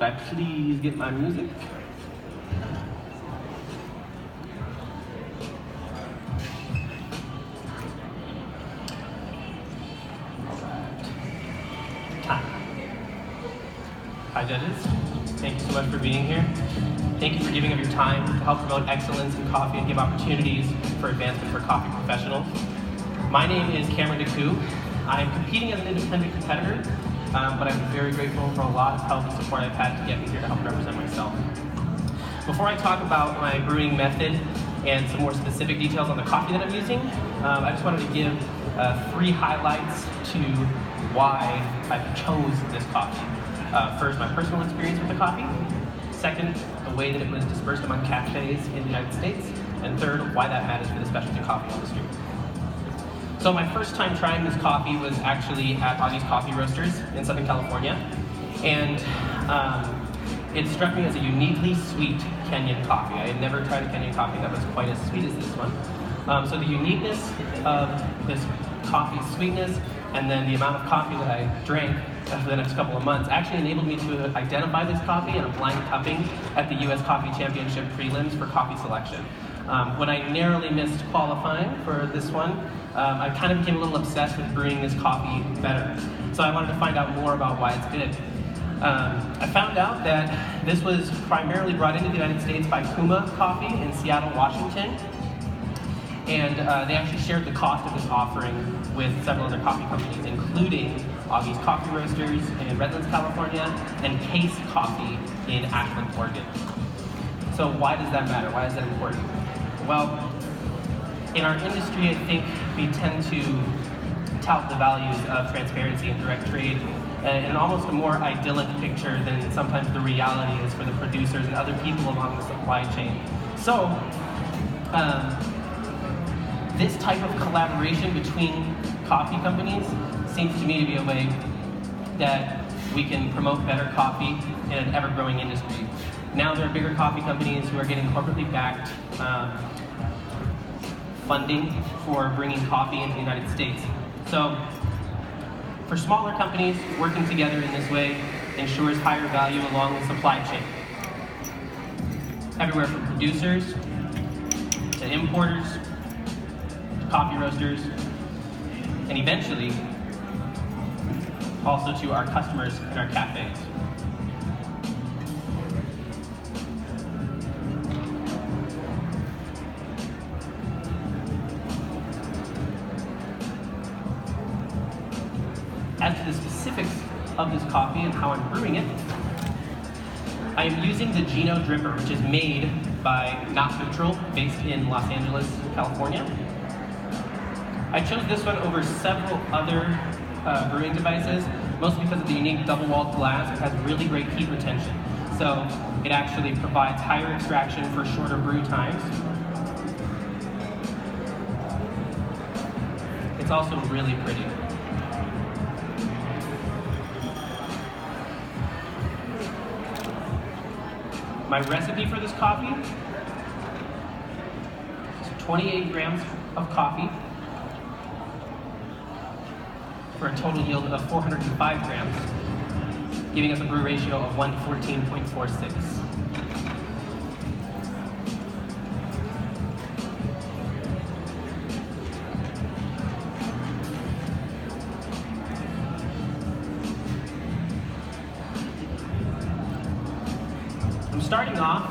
Could I please get my music? Hi judges, thank you so much for being here. Thank you for giving up your time to help promote excellence in coffee and give opportunities for advancement for coffee professionals. My name is DeCou. I'm competing as an independent competitor, but I'm very grateful for a lot of help and support I've had to get me here to help represent myself. Before I talk about my brewing method and some more specific details on the coffee that I'm using, I just wanted to give 3 highlights to why I chose this coffee. First, my personal experience with the coffee. Second, the way that it was dispersed among cafes in the United States. And third, why that matters for the specialty coffee industry. So my first time trying this coffee was actually at Augie's Coffee Roasters in Southern California. And it struck me as a uniquely sweet Kenyan coffee. I had never tried a Kenyan coffee that was quite as sweet as this one. So the uniqueness of this coffee's sweetness and then the amount of coffee that I drank for the next couple of months actually enabled me to identify this coffee in a blind cupping at the US Coffee Championship prelims for coffee selection. When I narrowly missed qualifying for this one, I kind of became a little obsessed with brewing this coffee better. So I wanted to find out more about why it's good. I found out that this was primarily brought into the United States by Kuma Coffee in Seattle, Washington. And they actually shared the cost of this offering with several other coffee companies, including Augie's Coffee Roasters in Redlands, California, and Case Coffee in Ashland, Oregon. So why does that matter? Why is that important? Well, in our industry, I think we tend to tout the values of transparency and direct trade in almost a more idyllic picture than sometimes the reality is for the producers and other people along the supply chain. So, this type of collaboration between coffee companies seems to me to be a way that we can promote better coffee in an ever-growing industry. Now there are bigger coffee companies who are getting corporately backed funding for bringing coffee into the United States. So for smaller companies, working together in this way ensures higher value along the supply chain. Everywhere from producers to importers, coffee roasters, and eventually also to our customers in our cafes. As to the specifics of this coffee and how I'm brewing it, I am using the Gino dripper, which is made by Not Neutral, based in Los Angeles, California. I chose this one over several other brewing devices, mostly because of the unique double-walled glass. It has really great heat retention. So it actually provides higher extraction for shorter brew times. It's also really pretty. My recipe for this coffee is 28 grams of coffee for a total yield of 405 grams, giving us a brew ratio of 1 to 14.46. I'm starting off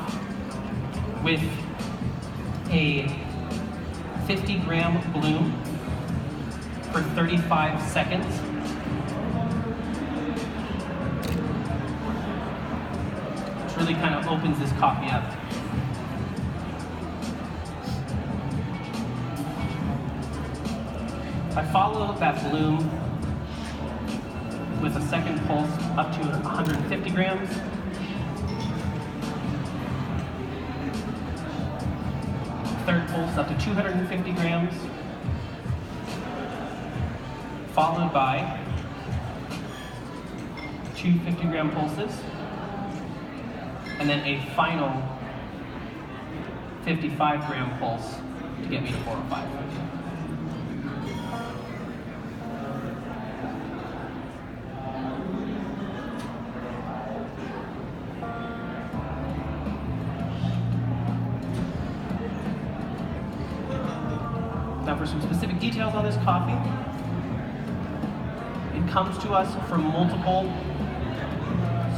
with a 50-gram bloom for 35 seconds. Which really kind of opens this coffee up. I follow that bloom with a second pulse up to 150 grams. Third pulse up to 250 grams. Followed by 2 50-gram pulses, and then a final 55-gram pulse to get me to 405. over some specific details on this coffee. It comes to us from multiple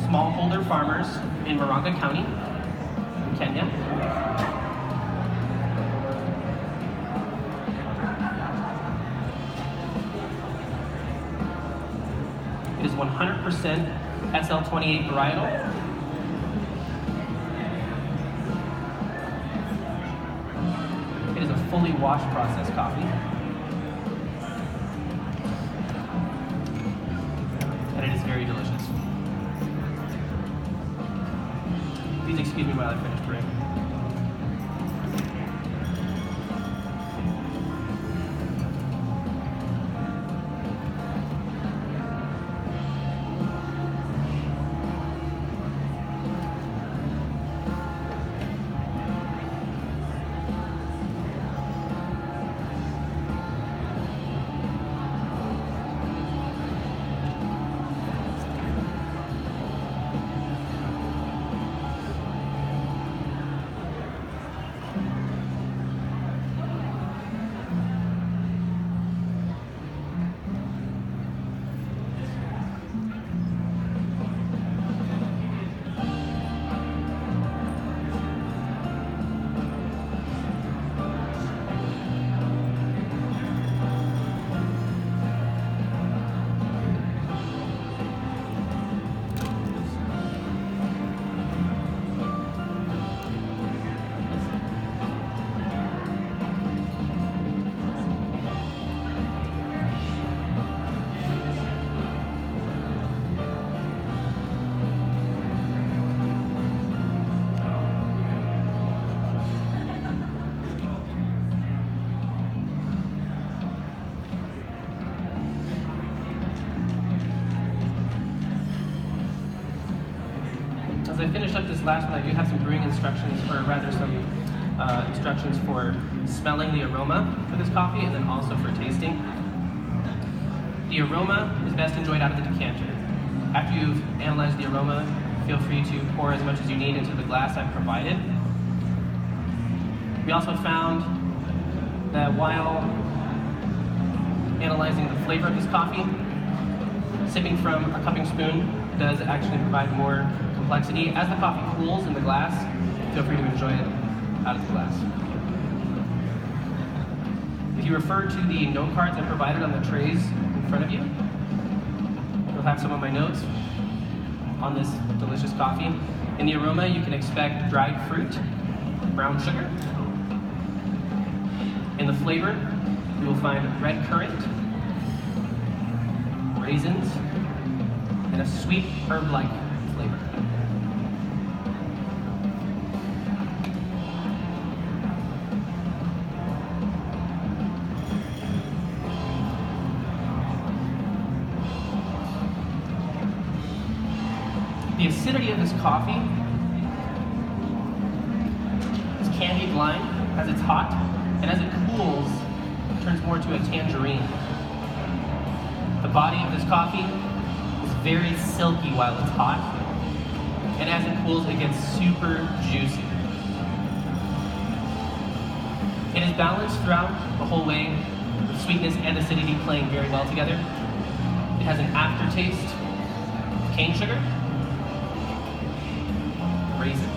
smallholder farmers in Murang'a County, Kenya. It is 100% SL28 varietal. It is a fully washed process coffee. And it is very delicious. Please excuse me while I finish brewing. As I finish up this last one, I do have some brewing instructions, or rather some instructions for smelling the aroma for this coffee and then also for tasting. The aroma is best enjoyed out of the decanter. After you've analyzed the aroma, feel free to pour as much as you need into the glass I've provided. We also found that while analyzing the flavor of this coffee, sipping from a cupping spoon does actually provide more complexity. As the coffee cools in the glass, feel free to enjoy it out of the glass. If you refer to the note cards I provided on the trays in front of you, you'll have some of my notes on this delicious coffee. In the aroma, you can expect dried fruit, brown sugar. In the flavor, you will find red currant, raisins, and a sweet herb-like flavor. The acidity of this coffee is candied lime as it's hot, and as it cools, it turns more to a tangerine. The body of this coffee is very silky while it's hot, and as it cools, it gets super juicy. It is balanced throughout the whole way, with sweetness and acidity playing very well together. It has an aftertaste of cane sugar, raisins,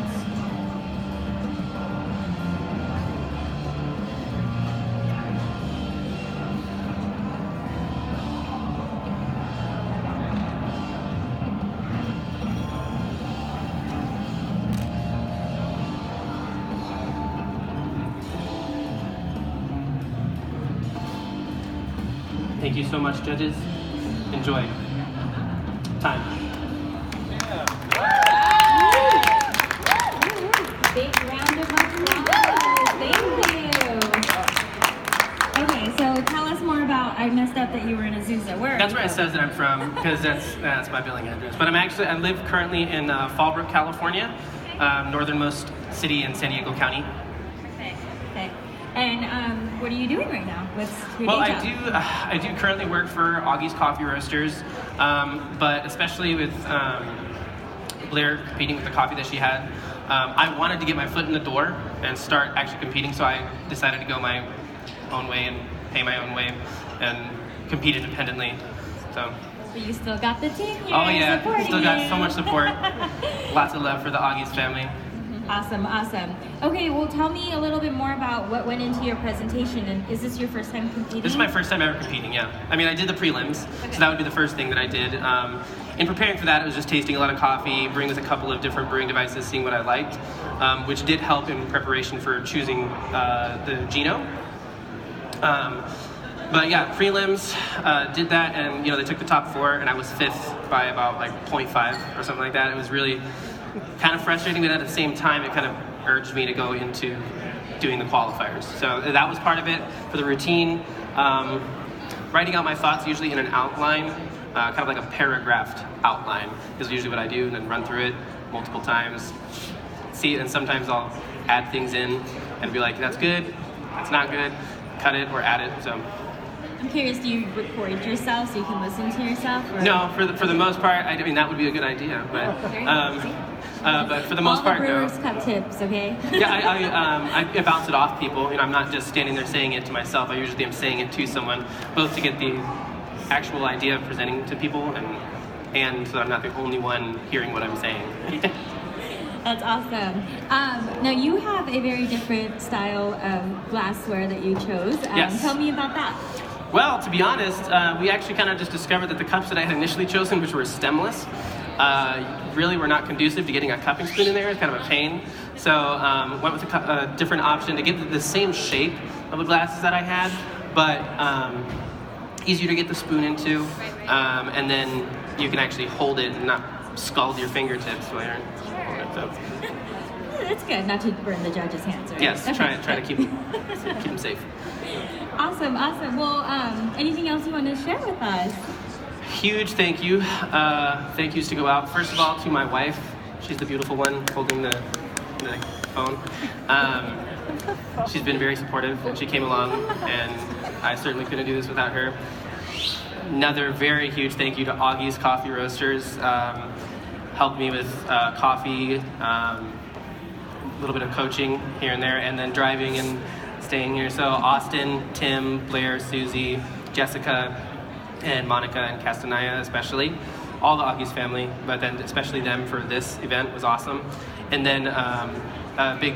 Thank you so much, judges. Enjoy. Time. Big round of applause. Thank you. Okay, so tell us more about, I messed up that you were in Azusa. Where? That's where it says that I'm from, because that's my billing address. But I live currently in Fallbrook, California, northernmost city in San Diego County. Okay. And what are you doing right now? What's your Well, day job? I do currently work for Augie's Coffee Roasters, but especially with Blair competing with the coffee that she had, I wanted to get my foot in the door and start actually competing, so I decided to go my own way and pay my own way and compete independently. So. But you still got the team here. Oh yeah, supporting still got you. so much support. Lots of love for the Augies family. Awesome, awesome. Okay, well tell me a little bit more about what went into your presentation, and is this your first time competing? This is my first time ever competing, yeah. I mean, I did the prelims, so that would be the first thing that I did. In preparing for that, it was just tasting a lot of coffee, bringing with a couple of different brewing devices, seeing what I liked, which did help in preparation for choosing the Gino. But yeah, prelims, did that, and they took the top 4, and I was 5th by about like 0.5 or something like that. It was really kind of frustrating, but at the same time, it kind of urged me to go into doing the qualifiers. So that was part of it. For the routine, writing out my thoughts usually in an outline, kind of like a paragraphed outline is usually what I do, and then run through it multiple times. See it, and sometimes I'll add things in and be like, that's good, that's not good, cut it or add it. So. I'm curious, do you record yourself so you can listen to yourself? Or? No, for the most part, I mean, that would be a good idea, but for the most part, no. All the Brewers Cup tips, okay? Yeah, I bounce it off people. I'm not just standing there saying it to myself. I usually am saying it to someone, both to get the actual idea of presenting to people, and so I'm not the only one hearing what I'm saying. That's awesome. Now you have a very different style of glassware that you chose. Yes. Tell me about that. Well, to be honest, we actually kind of just discovered that the cups that I had initially chosen, which were stemless, really were not conducive to getting a cupping spoon in there. It's kind of a pain. So went with a different option to get the same shape of the glasses that I had, but easier to get the spoon into, and then you can actually hold it and not scald your fingertips while you're holding it. So. That's good, not to burn the judge's hands, right? Yes, try to keep them safe. Awesome, awesome. Well, anything else you want to share with us? Huge thank you. Thank yous to go out, first of all, to my wife. She's the beautiful one holding the phone. She's been very supportive, and she came along, and I certainly couldn't do this without her. Another very huge thank you to Augies Coffee Roasters. Helped me with coffee, a little bit of coaching here and there, and then driving and staying here. So Austin, Tim, Blair, Susie, Jessica, and Monica and Castanaya especially. All the Augies family, but then especially them for this event was awesome. And then a big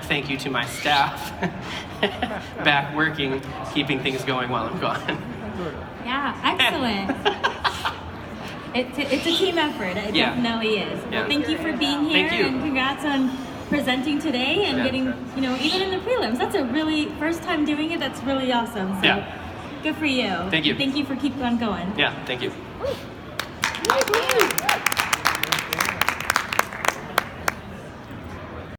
thank you to my staff back working, keeping things going while I'm gone. Yeah, excellent. It's a team effort. It definitely is. Yeah. Well, thank you for being here, and congrats on presenting today and getting, even in the prelims. That's a really, first time doing it, that's really awesome. So good for you. Thank you. Thank you for keeping on going. Yeah, thank you. Woo.